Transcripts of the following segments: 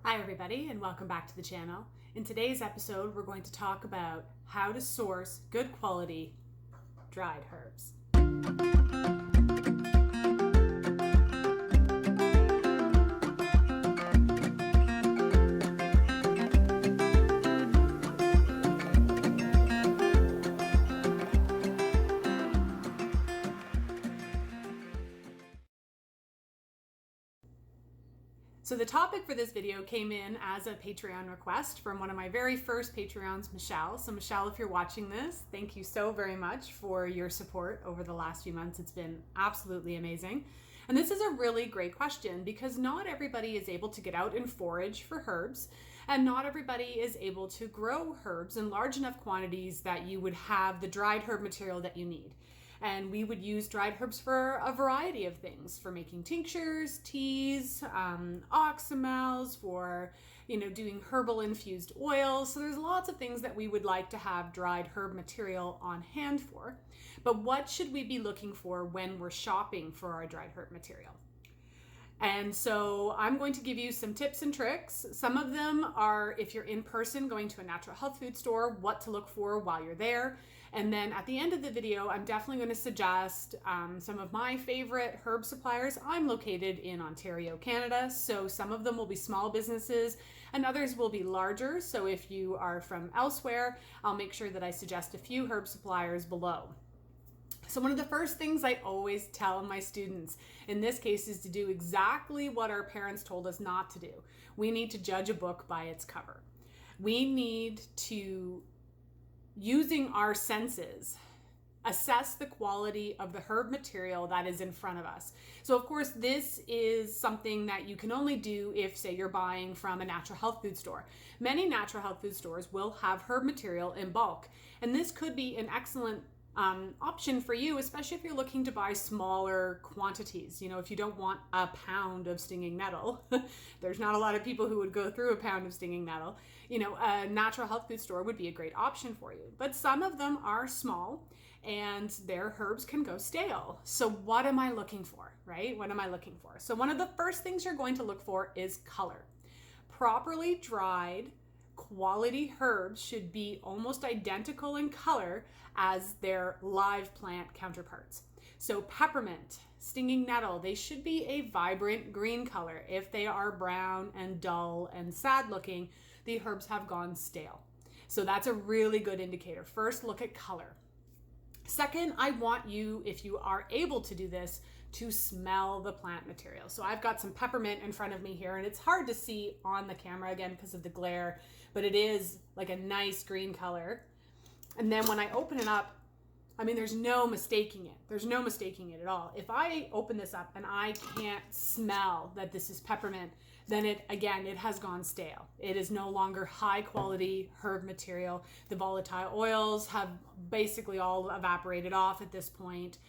Hi everybody and welcome back to the channel. In today's episode we're going to talk about how to source good quality dried herbs. So the topic for this video came in as a Patreon request from one of my very first Patreons, Michelle. So Michelle, if you're watching this, thank you so very much for your support over the last few months. It's been absolutely amazing. And this is a really great question because not everybody is able to get out and forage for herbs, and not everybody is able to grow herbs in large enough quantities that you would have the dried herb material that you need. And we would use dried herbs for a variety of things, for making tinctures, teas, oxymels, for doing herbal infused oils. So there's lots of things that we would like to have dried herb material on hand for. But what should we be looking for when we're shopping for our dried herb material? And so I'm going to give you some tips and tricks. Some of them are, if you're in person going to a natural health food store, what to look for while you're there. And then at the end of the video, I'm definitely going to suggest some of my favorite herb suppliers. I'm located in Ontario, Canada, so some of them will be small businesses and others will be larger. So if you are from elsewhere, I'll make sure that I suggest a few herb suppliers below. So one of the first things I always tell my students in this case is to do exactly what our parents told us not to do. We need to judge a book by its cover. We need to, using our senses, assess the quality of the herb material that is in front of us. So of course, this is something that you can only do if, say, you're buying from a natural health food store. Many natural health food stores will have herb material in bulk, and this could be an excellent option for you, especially if you're looking to buy smaller quantities. If you don't want a pound of stinging nettle, there's not a lot of people who would go through a pound of stinging nettle. A natural health food store would be a great option for you. But some of them are small and their herbs can go stale. So what am I looking for, right? What am I looking for? So one of the first things you're going to look for is color. Properly dried quality herbs should be almost identical in color as their live plant counterparts. So peppermint, stinging nettle, they should be a vibrant green color. If they are brown and dull and sad looking, the herbs have gone stale. So that's a really good indicator. First, look at color. Second, I want you, if you are able to do this, to smell the plant material. So I've got some peppermint in front of me here, and it's hard to see on the camera again because of the glare, but it is like a nice green color. And then when I open it up, there's no mistaking it. There's no mistaking it at all. If I open this up and I can't smell that this is peppermint, then it has gone stale. It is no longer high quality herb material. The volatile oils have basically all evaporated off at this point.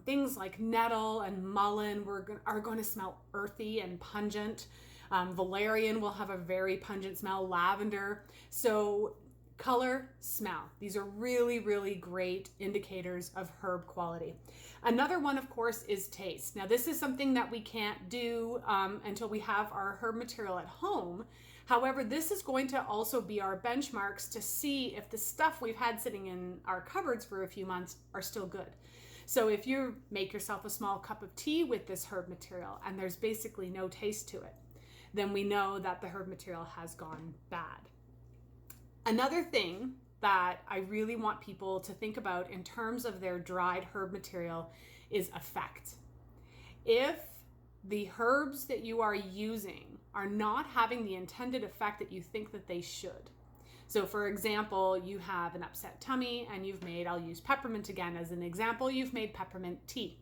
Things like nettle and mullein are going to smell earthy and pungent. Valerian will have a very pungent smell, lavender. So color, smell. These are really, really great indicators of herb quality. Another one, of course, is taste. Now, this is something that we can't do until we have our herb material at home. However, this is going to also be our benchmarks to see if the stuff we've had sitting in our cupboards for a few months are still good. So if you make yourself a small cup of tea with this herb material and there's basically no taste to it, then we know that the herb material has gone bad. Another thing that I really want people to think about in terms of their dried herb material is effect. If the herbs that you are using are not having the intended effect that you think that they should. So for example, you have an upset tummy and I'll use peppermint again as an example, you've made peppermint tea.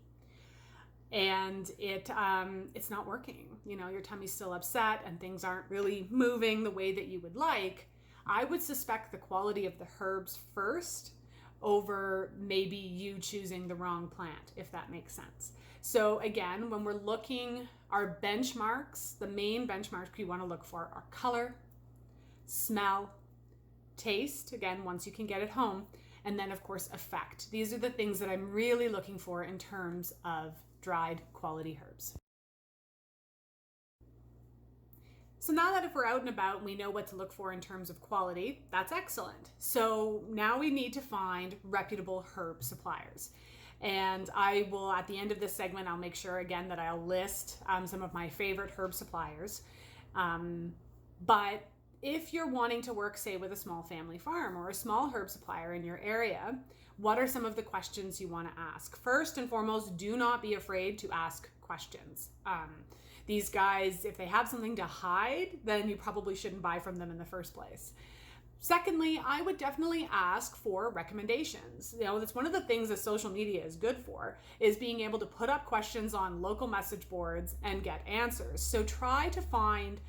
And it's not working. Your tummy's still upset and things aren't really moving the way that you would like. I would suspect the quality of the herbs first over maybe you choosing the wrong plant, if that makes sense. So again, when we're looking, our benchmarks, the main benchmarks we want to look for are color, smell, taste, again, once you can get it home, and then of course effect. These are the things that I'm really looking for in terms of dried quality herbs. So now that if we're out and about and we know what to look for in terms of quality, that's excellent. So now we need to find reputable herb suppliers. And I will, at the end of this segment, I'll make sure again that I'll list some of my favorite herb suppliers. But if you're wanting to work, say, with a small family farm or a small herb supplier in your area, what are some of the questions you want to ask? First and foremost, do not be afraid to ask questions. These guys, if they have something to hide, then you probably shouldn't buy from them in the first place. Secondly, I would definitely ask for recommendations. That's one of the things that social media is good for, is being able to put up questions on local message boards and get answers. So try to find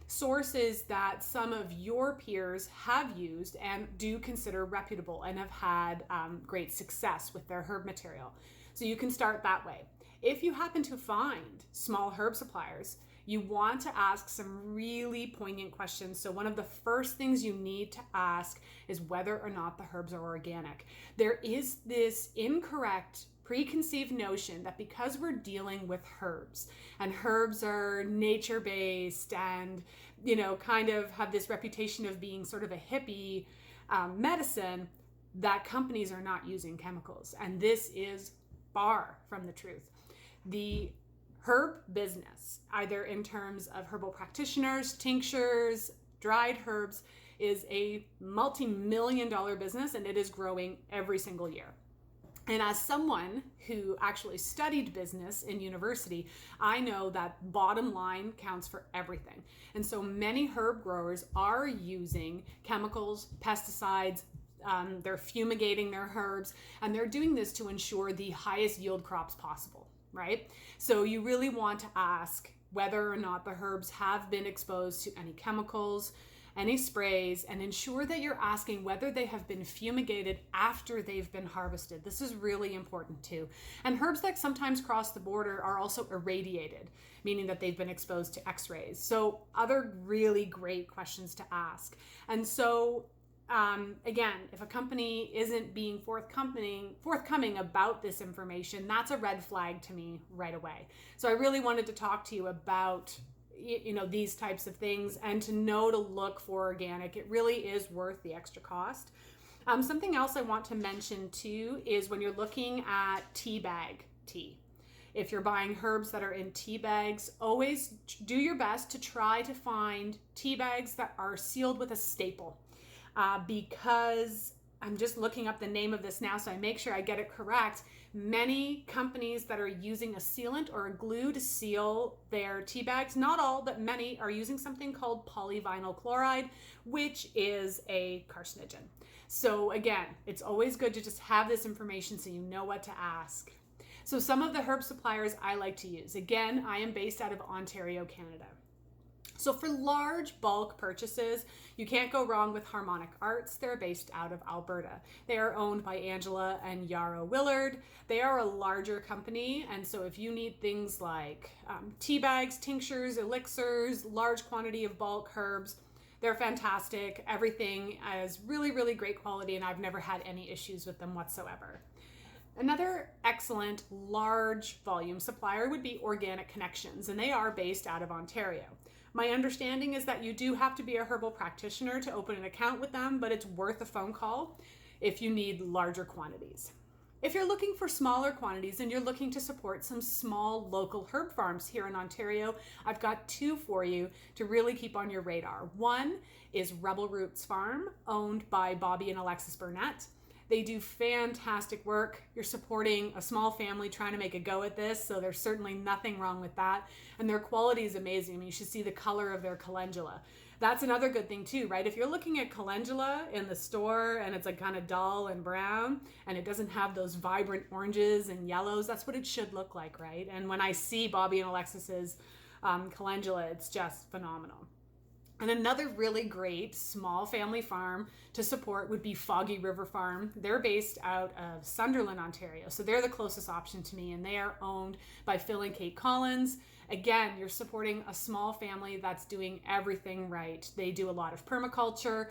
sources that some of your peers have used and do consider reputable and have had great success with their herb material. So you can start that way. If you happen to find small herb suppliers, you want to ask some really poignant questions. So one of the first things you need to ask is whether or not the herbs are organic. There is this incorrect preconceived notion that because we're dealing with herbs, and herbs are nature-based and, kind of have this reputation of being sort of a hippie medicine, that companies are not using chemicals. And this is far from the truth. The herb business, either in terms of herbal practitioners, tinctures, dried herbs, is a multi-million-dollar business, and it is growing every single year. And as someone who actually studied business in university, I know that bottom line counts for everything. And so many herb growers are using chemicals, pesticides, they're fumigating their herbs, and they're doing this to ensure the highest yield crops possible, right? So you really want to ask whether or not the herbs have been exposed to any chemicals, any sprays, and ensure that you're asking whether they have been fumigated after they've been harvested. This is really important too. And herbs that sometimes cross the border are also irradiated, meaning that they've been exposed to X-rays. So other really great questions to ask. And so again, if a company isn't being forthcoming about this information, that's a red flag to me right away. So I really wanted to talk to you about these types of things, and to know to look for organic. It really is worth the extra cost. Something else I want to mention too is when you're looking at tea bag tea. If you're buying herbs that are in tea bags, always do your best to try to find tea bags that are sealed with a staple. Because I'm just looking up the name of this now so I make sure I get it correct. Many companies that are using a sealant or a glue to seal their tea bags, not all, but many, are using something called polyvinyl chloride, which is a carcinogen. So again, it's always good to just have this information so you know what to ask. So some of the herb suppliers I like to use. Again, I am based out of Ontario, Canada. So for large bulk purchases, you can't go wrong with Harmonic Arts. They're based out of Alberta. They are owned by Angela and Yarrow Willard. They are a larger company, and so if you need things like tea bags, tinctures, elixirs, large quantity of bulk herbs, they're fantastic. Everything is really, really great quality, and I've never had any issues with them whatsoever. Another excellent large volume supplier would be Organic Connections, and they are based out of Ontario. My understanding is that you do have to be a herbal practitioner to open an account with them, but it's worth a phone call if you need larger quantities. If you're looking for smaller quantities and you're looking to support some small local herb farms here in Ontario, I've got two for you to really keep on your radar. One is Rebel Roots Farm, owned by Bobby and Alexis Burnett. They do fantastic work. You're supporting a small family trying to make a go at this, so there's certainly nothing wrong with that. And their quality is amazing. I mean, you should see the color of their calendula. That's another good thing too, right? If you're looking at calendula in the store and it's like kind of dull and brown and it doesn't have those vibrant oranges and yellows, that's what it should look like, right? And when I see Bobby and Alexis's calendula, it's just phenomenal. And another really great small family farm to support would be Foggy River Farm. They're based out of Sunderland, Ontario. So they're the closest option to me, and they are owned by Phil and Kate Collins. Again, you're supporting a small family that's doing everything right. They do a lot of permaculture,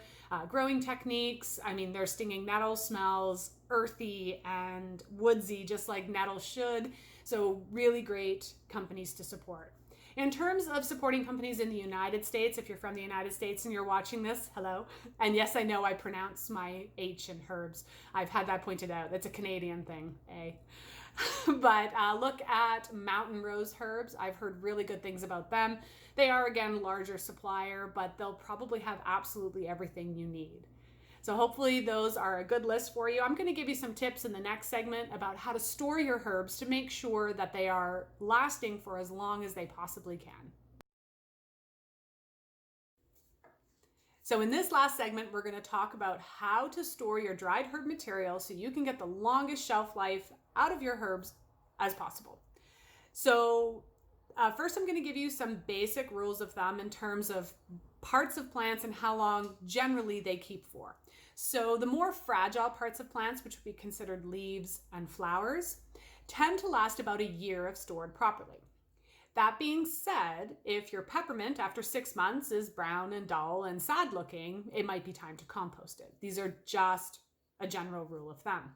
growing techniques. I mean, their stinging nettle smells earthy and woodsy, just like nettle should. So really great companies to support. In terms of supporting companies in the United States, if you're from the United States and you're watching this, hello. And yes, I know I pronounce my H in herbs. I've had that pointed out. That's a Canadian thing, eh? But look at mountain rose herbs. I've heard really good things about them. They are, again, larger supplier, but they'll probably have absolutely everything you need. So hopefully those are a good list for you. I'm going to give you some tips in the next segment about how to store your herbs to make sure that they are lasting for as long as they possibly can. So in this last segment, we're going to talk about how to store your dried herb material so you can get the longest shelf life out of your herbs as possible. So first, I'm going to give you some basic rules of thumb in terms of parts of plants and how long generally they keep for. So the more fragile parts of plants, which would be considered leaves and flowers, tend to last about a year if stored properly. That being said, if your peppermint after 6 months is brown and dull and sad looking, it might be time to compost it. These are just a general rule of thumb.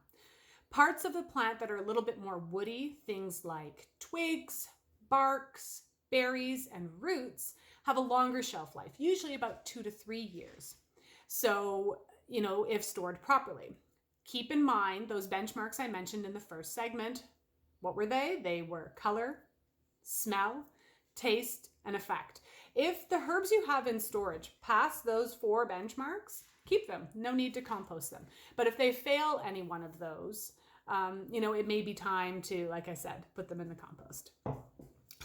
Parts of the plant that are a little bit more woody, things like twigs, barks, berries, and roots, have a longer shelf life, usually about 2 to 3 years. So, if stored properly. Keep in mind those benchmarks I mentioned in the first segment. What were they? They were color, smell, taste, and effect. If the herbs you have in storage pass those 4 benchmarks, keep them. No need to compost them. But if they fail any one of those, it may be time to, like I said, put them in the compost.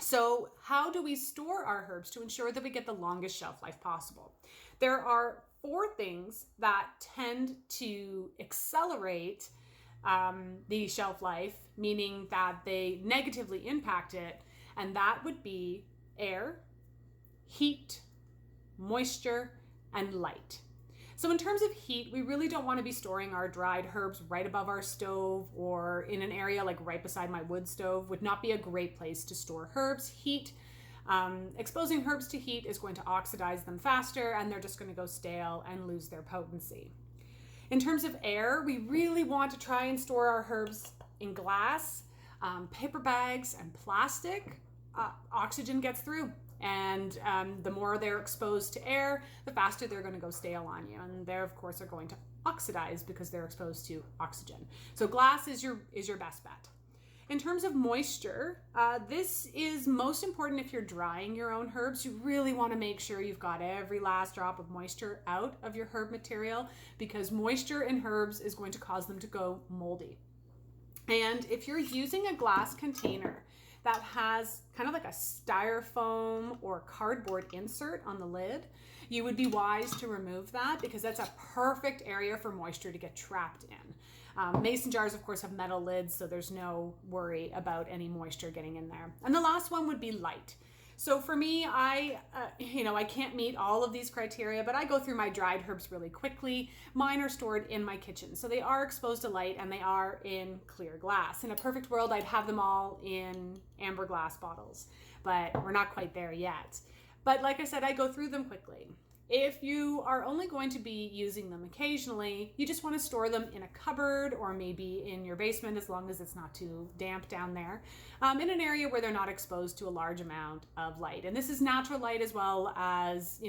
So how do we store our herbs to ensure that we get the longest shelf life possible? There are 4 things that tend to accelerate the shelf life, meaning that they negatively impact it, and that would be air, heat, moisture, and light. So in terms of heat, we really don't want to be storing our dried herbs right above our stove or in an area like right beside my wood stove. Would not be a great place to store herbs. Heat, exposing herbs to heat is going to oxidize them faster, and they're just going to go stale and lose their potency. In terms of air, we really want to try and store our herbs in glass, paper bags, and plastic. Oxygen gets through. And the more they're exposed to air, the faster they're going to go stale on you. And they, of course, are going to oxidize because they're exposed to oxygen. So glass is your best bet. In terms of moisture, this is most important if you're drying your own herbs. You really want to make sure you've got every last drop of moisture out of your herb material, because moisture in herbs is going to cause them to go moldy. And if you're using a glass container that has kind of like a styrofoam or cardboard insert on the lid, you would be wise to remove that, because that's a perfect area for moisture to get trapped in. Mason jars, of course, have metal lids, so there's no worry about any moisture getting in there. And the last one would be light. So for me, I can't meet all of these criteria, but I go through my dried herbs really quickly. Mine are stored in my kitchen, so they are exposed to light and they are in clear glass. In a perfect world, I'd have them all in amber glass bottles, but we're not quite there yet. But like I said, I go through them quickly. If you are only going to be using them occasionally, you just want to store them in a cupboard or maybe in your basement, as long as it's not too damp down there, in an area where they're not exposed to a large amount of light. And this is natural light as well as,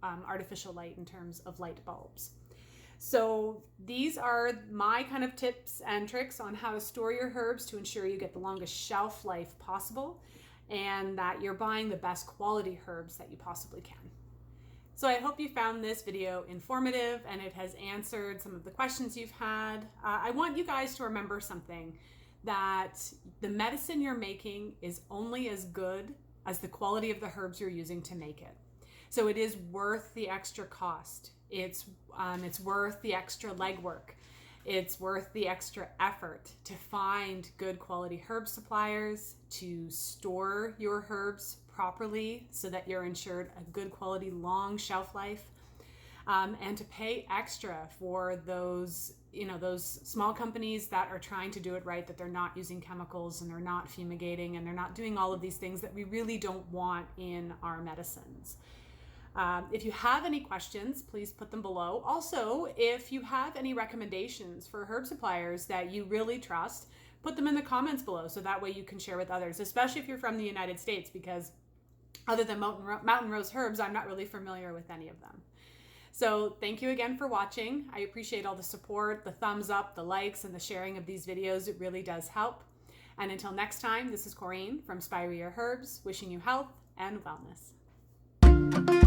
artificial light in terms of light bulbs. So these are my kind of tips and tricks on how to store your herbs to ensure you get the longest shelf life possible and that you're buying the best quality herbs that you possibly can. So I hope you found this video informative and it has answered some of the questions you've had. I want you guys to remember something, that the medicine you're making is only as good as the quality of the herbs you're using to make it. So it is worth the extra cost. It's worth the extra legwork. It's worth the extra effort to find good quality herb suppliers, to store your herbs properly so that you're ensured a good quality long shelf life, and to pay extra for those small companies that are trying to do it right, that they're not using chemicals and they're not fumigating and they're not doing all of these things that we really don't want in our medicines. If you have any questions, please put them below. Also, if you have any recommendations for herb suppliers that you really trust, put them in the comments below so that way you can share with others, especially if you're from the United States, because Other than mountain rose herbs, I'm not really familiar with any of them. So thank you again for watching. I appreciate all the support, the thumbs up, the likes, and the sharing of these videos. It really does help. And until next time, this is Correne from Spire Your Herbs, wishing you health and wellness.